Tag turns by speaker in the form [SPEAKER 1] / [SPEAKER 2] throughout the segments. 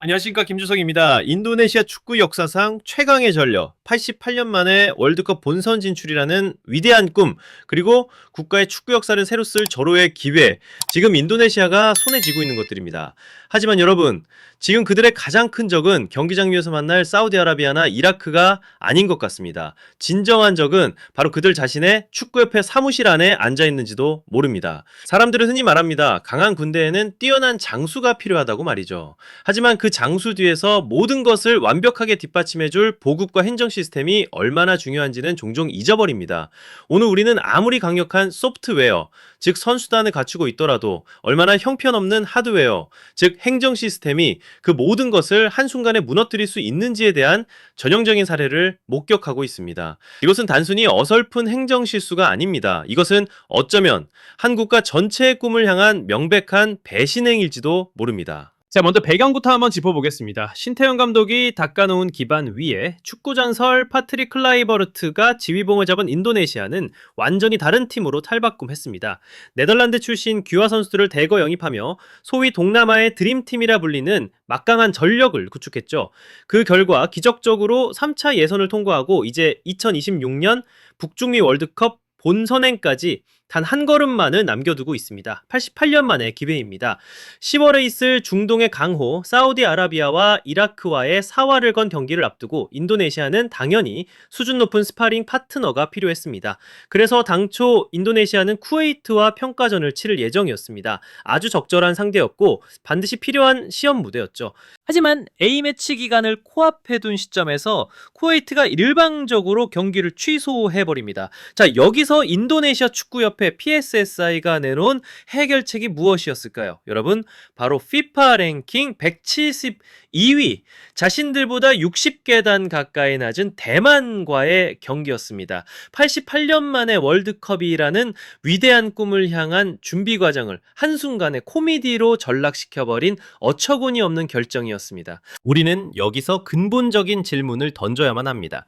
[SPEAKER 1] 안녕하십니까, 김주성입니다. 인도네시아 축구 역사상 최강의 전력, 88년 만에 월드컵 본선 진출이라는 위대한 꿈, 그리고 국가의 축구 역사를 새로 쓸 절호의 기회, 지금 인도네시아가 손에 쥐고 있는 것들입니다. 하지만 여러분, 지금 그들의 가장 큰 적은 경기장 위에서 만날 사우디아라비아나 이라크가 아닌 것 같습니다. 진정한 적은 바로 그들 자신의 축구협회 사무실 안에 앉아있는지도 모릅니다. 사람들은 흔히 말합니다. 강한 군대에는 뛰어난 장수가 필요하다고 말이죠. 하지만 그 장수 뒤에서 모든 것을 완벽하게 뒷받침해줄 보급과 행정 시스템이 얼마나 중요한지는 종종 잊어버립니다. 오늘 우리는 아무리 강력한 소프트웨어, 즉 선수단을 갖추고 있더라도 얼마나 형편없는 하드웨어, 즉 행정 시스템이 그 모든 것을 한순간에 무너뜨릴 수 있는지에 대한 전형적인 사례를 목격하고 있습니다. 이것은 단순히 어설픈 행정 실수가 아닙니다. 이것은 어쩌면 한 국가 전체의 꿈을 향한 명백한 배신행일지도 모릅니다. 자, 먼저 배경부터 한번 짚어보겠습니다. 신태용 감독이 닦아놓은 기반 위에 축구 전설 파트릭 클라이버르트가 지휘봉을 잡은 인도네시아는 완전히 다른 팀으로 탈바꿈했습니다. 네덜란드 출신 귀화 선수들을 대거 영입하며 소위 동남아의 드림팀이라 불리는 막강한 전력을 구축했죠. 그 결과 기적적으로 3차 예선을 통과하고 이제 2026년 북중미 월드컵 본선행까지 단 한 걸음만을 남겨두고 있습니다. 88년 만의 기회입니다. 10월에 있을 중동의 강호 사우디아라비아와 이라크와의 사활을 건 경기를 앞두고 인도네시아는 당연히 수준 높은 스파링 파트너가 필요했습니다. 그래서 당초 인도네시아는 쿠웨이트와 평가전을 치를 예정이었습니다. 아주 적절한 상대였고 반드시 필요한 시험 무대였죠. 하지만 A매치 기간을 코앞에 둔 시점에서 쿠웨이트가 일방적으로 경기를 취소해버립니다. 자, 여기서 인도네시아 축구협회 PSSI가 내놓은 해결책이 무엇이었을까요? 여러분, 바로 FIFA 랭킹 172위, 자신들보다 60계단 가까이 낮은 대만과의 경기였습니다. 88년 만에 월드컵이라는 위대한 꿈을 향한 준비 과정을 한순간에 코미디로 전락시켜버린 어처구니 없는 결정이었습니다. 우리는 여기서 근본적인 질문을 던져야만 합니다.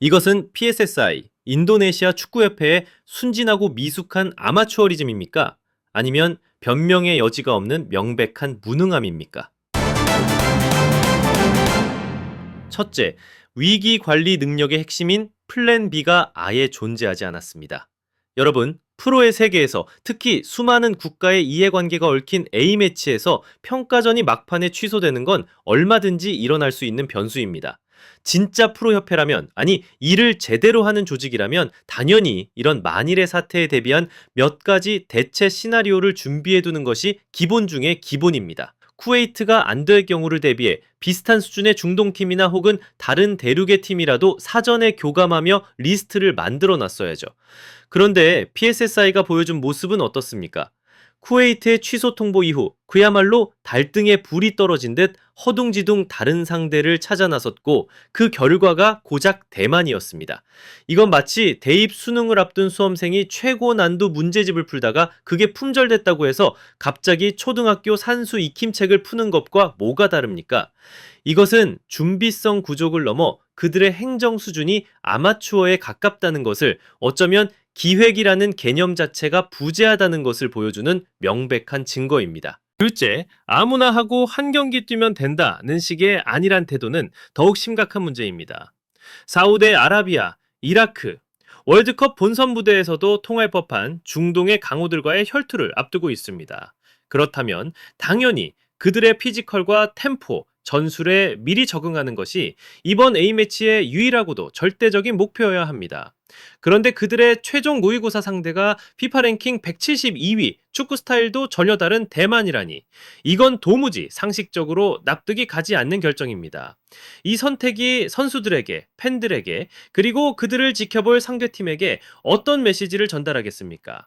[SPEAKER 1] 이것은 PSSI, 인도네시아 축구협회의 순진하고 미숙한 아마추어리즘입니까? 아니면 변명의 여지가 없는 명백한 무능함입니까? 첫째, 위기 관리 능력의 핵심인 플랜 B가 아예 존재하지 않았습니다. 여러분, 프로의 세계에서 특히 수많은 국가의 이해관계가 얽힌 A매치에서 평가전이 막판에 취소되는 건 얼마든지 일어날 수 있는 변수입니다. 진짜 프로협회라면, 아니 일을 제대로 하는 조직이라면 당연히 이런 만일의 사태에 대비한 몇 가지 대체 시나리오를 준비해두는 것이 기본 중의 기본입니다. 쿠웨이트가 안 될 경우를 대비해 비슷한 수준의 중동팀이나 혹은 다른 대륙의 팀이라도 사전에 교감하며 리스트를 만들어 놨어야죠. 그런데 PSSI가 보여준 모습은 어떻습니까? 쿠웨이트의 취소 통보 이후 그야말로 달등에 불이 떨어진 듯 허둥지둥 다른 상대를 찾아 나섰고 그 결과가 고작 대만이었습니다. 이건 마치 대입 수능을 앞둔 수험생이 최고 난도 문제집을 풀다가 그게 품절됐다고 해서 갑자기 초등학교 산수 익힘책을 푸는 것과 뭐가 다릅니까? 이것은 준비성 부족을 넘어 그들의 행정 수준이 아마추어에 가깝다는 것을, 어쩌면 기획이라는 개념 자체가 부재하다는 것을 보여주는 명백한 증거입니다. 둘째, 아무나 하고 한 경기 뛰면 된다는 식의 안일한 태도는 더욱 심각한 문제입니다. 사우디아라비아, 이라크, 월드컵 본선 무대에서도 통할 법한 중동의 강호들과의 혈투를 앞두고 있습니다. 그렇다면 당연히 그들의 피지컬과 템포, 전술에 미리 적응하는 것이 이번 A매치의 유일하고도 절대적인 목표여야 합니다. 그런데 그들의 최종 모의고사 상대가 FIFA 랭킹 172위, 축구 스타일도 전혀 다른 대만이라니, 이건 도무지 상식적으로 납득이 가지 않는 결정입니다. 이 선택이 선수들에게, 팬들에게, 그리고 그들을 지켜볼 상대팀에게 어떤 메시지를 전달하겠습니까?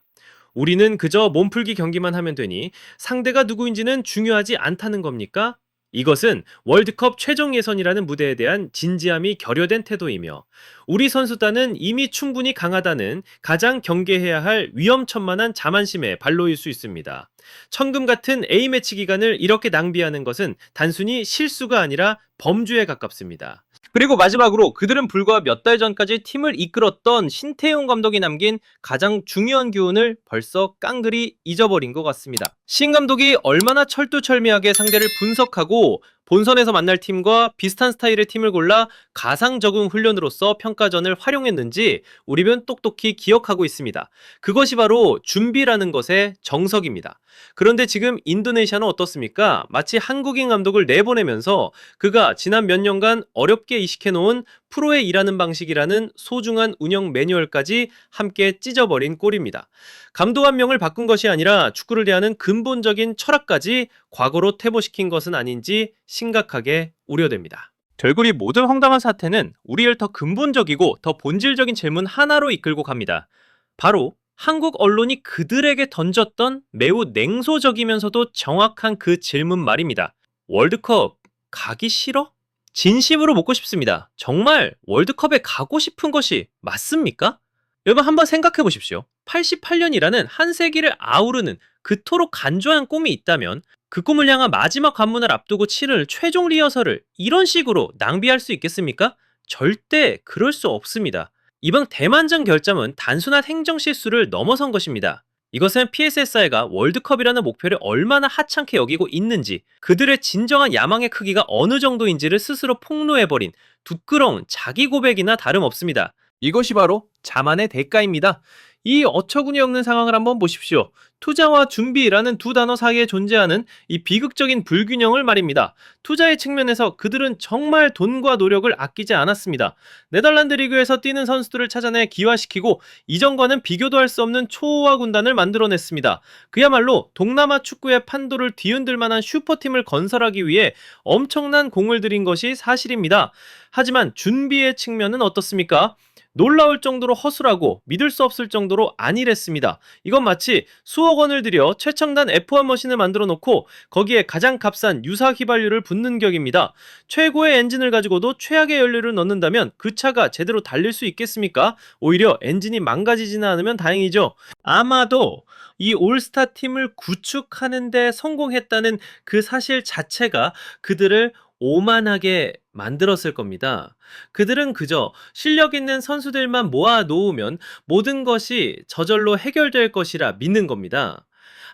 [SPEAKER 1] 우리는 그저 몸풀기 경기만 하면 되니 상대가 누구인지는 중요하지 않다는 겁니까? 이것은 월드컵 최종 예선이라는 무대에 대한 진지함이 결여된 태도이며, 우리 선수단은 이미 충분히 강하다는 가장 경계해야 할 위험천만한 자만심의 발로일 수 있습니다. 천금 같은 A매치 기간을 이렇게 낭비하는 것은 단순히 실수가 아니라 범죄에 가깝습니다. 그리고 마지막으로 그들은 불과 몇 달 전까지 팀을 이끌었던 신태용 감독이 남긴 가장 중요한 교훈을 벌써 깡그리 잊어버린 것 같습니다. 신 감독이 얼마나 철두철미하게 상대를 분석하고 본선에서 만날 팀과 비슷한 스타일의 팀을 골라 가상 적응 훈련으로서 평가전을 활용했는지 우리는 똑똑히 기억하고 있습니다. 그것이 바로 준비라는 것의 정석입니다. 그런데 지금 인도네시아는 어떻습니까? 마치 한국인 감독을 내보내면서 그가 지난 몇 년간 어렵게 이식해놓은 프로의 일하는 방식이라는 소중한 운영 매뉴얼까지 함께 찢어버린 꼴입니다. 감독 한 명을 바꾼 것이 아니라 축구를 대하는 근본적인 철학까지 과거로 퇴보시킨 것은 아닌지 심각하게 우려됩니다. 결국 이 모든 황당한 사태는 우리를 더 근본적이고 더 본질적인 질문 하나로 이끌고 갑니다. 바로 한국 언론이 그들에게 던졌던 매우 냉소적이면서도 정확한 그 질문 말입니다. 월드컵 가기 싫어? 진심으로 묻고 싶습니다. 정말 월드컵에 가고 싶은 것이 맞습니까? 여러분 한번 생각해 보십시오. 88년이라는 한 세기를 아우르는 그토록 간절한 꿈이 있다면 그 꿈을 향한 마지막 관문을 앞두고 치를 최종 리허설을 이런 식으로 낭비할 수 있겠습니까? 절대 그럴 수 없습니다. 이번 대만전 결점은 단순한 행정 실수를 넘어선 것입니다. 이것은 PSSI가 월드컵이라는 목표를 얼마나 하찮게 여기고 있는지, 그들의 진정한 야망의 크기가 어느 정도인지를 스스로 폭로해버린 부끄러운 자기 고백이나 다름없습니다. 이것이 바로 자만의 대가입니다. 이 어처구니 없는 상황을 한번 보십시오. 투자와 준비라는 두 단어 사이에 존재하는 이 비극적인 불균형을 말입니다. 투자의 측면에서 그들은 정말 돈과 노력을 아끼지 않았습니다. 네덜란드 리그에서 뛰는 선수들을 찾아내 기화시키고 이전과는 비교도 할 수 없는 초호화 군단을 만들어냈습니다. 그야말로 동남아 축구의 판도를 뒤흔들 만한 슈퍼팀을 건설하기 위해 엄청난 공을 들인 것이 사실입니다. 하지만 준비의 측면은 어떻습니까? 놀라울 정도로 허술하고 믿을 수 없을 정도로 안일했습니다. 이건 마치 수억 원을 들여 최첨단 F1 머신을 만들어 놓고 거기에 가장 값싼 유사 휘발유를 붓는 격입니다. 최고의 엔진을 가지고도 최악의 연료를 넣는다면 그 차가 제대로 달릴 수 있겠습니까? 오히려 엔진이 망가지지는 않으면 다행이죠. 아마도 이 올스타 팀을 구축하는 데 성공했다는 그 사실 자체가 그들을 오만하게 만들었을 겁니다. 그들은 그저 실력 있는 선수들만 모아 놓으면 모든 것이 저절로 해결될 것이라 믿는 겁니다.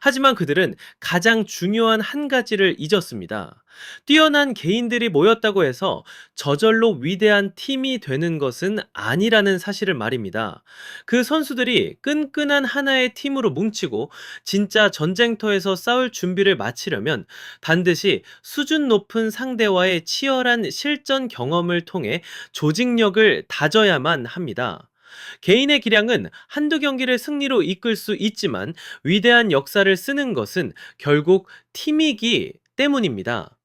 [SPEAKER 1] 하지만 그들은 가장 중요한 한 가지를 잊었습니다. 뛰어난 개인들이 모였다고 해서 저절로 위대한 팀이 되는 것은 아니라는 사실을 말입니다. 그 선수들이 끈끈한 하나의 팀으로 뭉치고 진짜 전쟁터에서 싸울 준비를 마치려면 반드시 수준 높은 상대와의 치열한 실전 경험을 통해 조직력을 다져야만 합니다. 개인의 기량은 한두 경기를 승리로 이끌 수 있지만 위대한 역사를 쓰는 것은 결국 팀이기 때문입니다.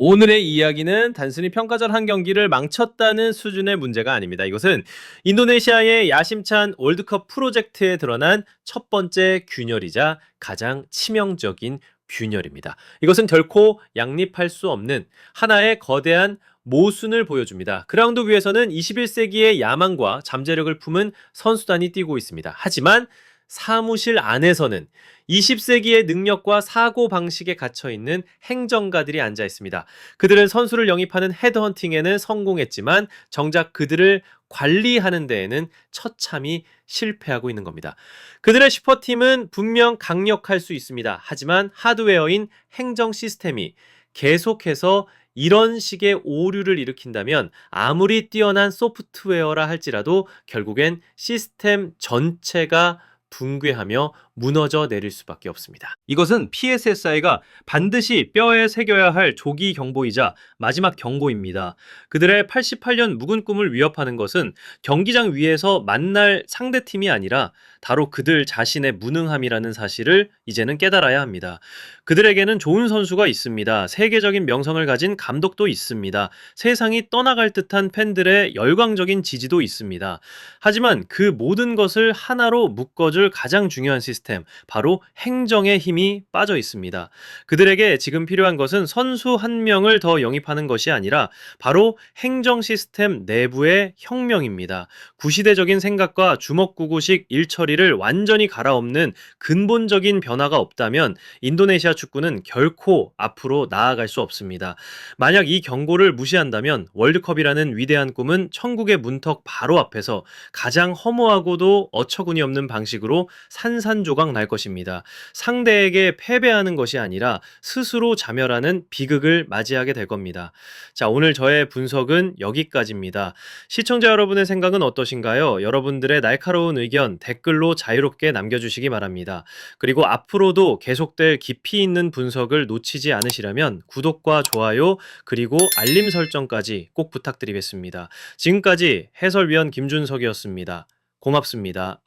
[SPEAKER 1] 오늘의 이야기는 단순히 평가전 한 경기를 망쳤다는 수준의 문제가 아닙니다. 이것은 인도네시아의 야심찬 월드컵 프로젝트에 드러난 첫 번째 균열이자 가장 치명적인 균열입니다. 이것은 결코 양립할 수 없는 하나의 거대한 모순을 보여줍니다. 그라운드 위에서는 21세기의 야망과 잠재력을 품은 선수단이 뛰고 있습니다. 하지만 사무실 안에서는 20세기의 능력과 사고방식에 갇혀있는 행정가들이 앉아 있습니다. 그들은 선수를 영입하는 헤드헌팅에는 성공했지만 정작 그들을 관리하는 데에는 처참히 실패하고 있는 겁니다. 그들의 슈퍼팀은 분명 강력할 수 있습니다. 하지만 하드웨어인 행정 시스템이 계속해서 이런 식의 오류를 일으킨다면 아무리 뛰어난 소프트웨어라 할지라도 결국엔 시스템 전체가 붕괴하며 무너져 내릴 수밖에 없습니다. 이것은 PSSI가 반드시 뼈에 새겨야 할 조기 경보이자 마지막 경고입니다. 그들의 88년 묵은 꿈을 위협하는 것은 경기장 위에서 만날 상대팀이 아니라 바로 그들 자신의 무능함이라는 사실을 이제는 깨달아야 합니다. 그들에게는 좋은 선수가 있습니다. 세계적인 명성을 가진 감독도 있습니다. 세상이 떠나갈 듯한 팬들의 열광적인 지지도 있습니다. 하지만 그 모든 것을 하나로 묶어줄 가장 중요한 시스템, 바로 행정의 힘이 빠져 있습니다. 그들에게 지금 필요한 것은 선수 한 명을 더 영입하는 것이 아니라 바로 행정 시스템 내부의 혁명입니다. 구시대적인 생각과 주먹구구식 일처리를 완전히 갈아엎는 근본적인 변화가 없다면 인도네시아 축구는 결코 앞으로 나아갈 수 없습니다. 만약 이 경고를 무시한다면 월드컵이라는 위대한 꿈은 천국의 문턱 바로 앞에서 가장 허무하고도 어처구니 없는 방식으로 산산조각 조각 날 것입니다. 상대에게 패배하는 것이 아니라 스스로 자멸하는 비극을 맞이하게 될 겁니다. 자, 오늘 저의 분석은 여기까지입니다. 시청자 여러분의 생각은 어떠신가요? 여러분들의 날카로운 의견 댓글로 자유롭게 남겨주시기 바랍니다. 그리고 앞으로도 계속될 깊이 있는 분석을 놓치지 않으시려면 구독과 좋아요 그리고 알림 설정까지 꼭 부탁드리겠습니다. 지금까지 해설위원 김준석이었습니다. 고맙습니다.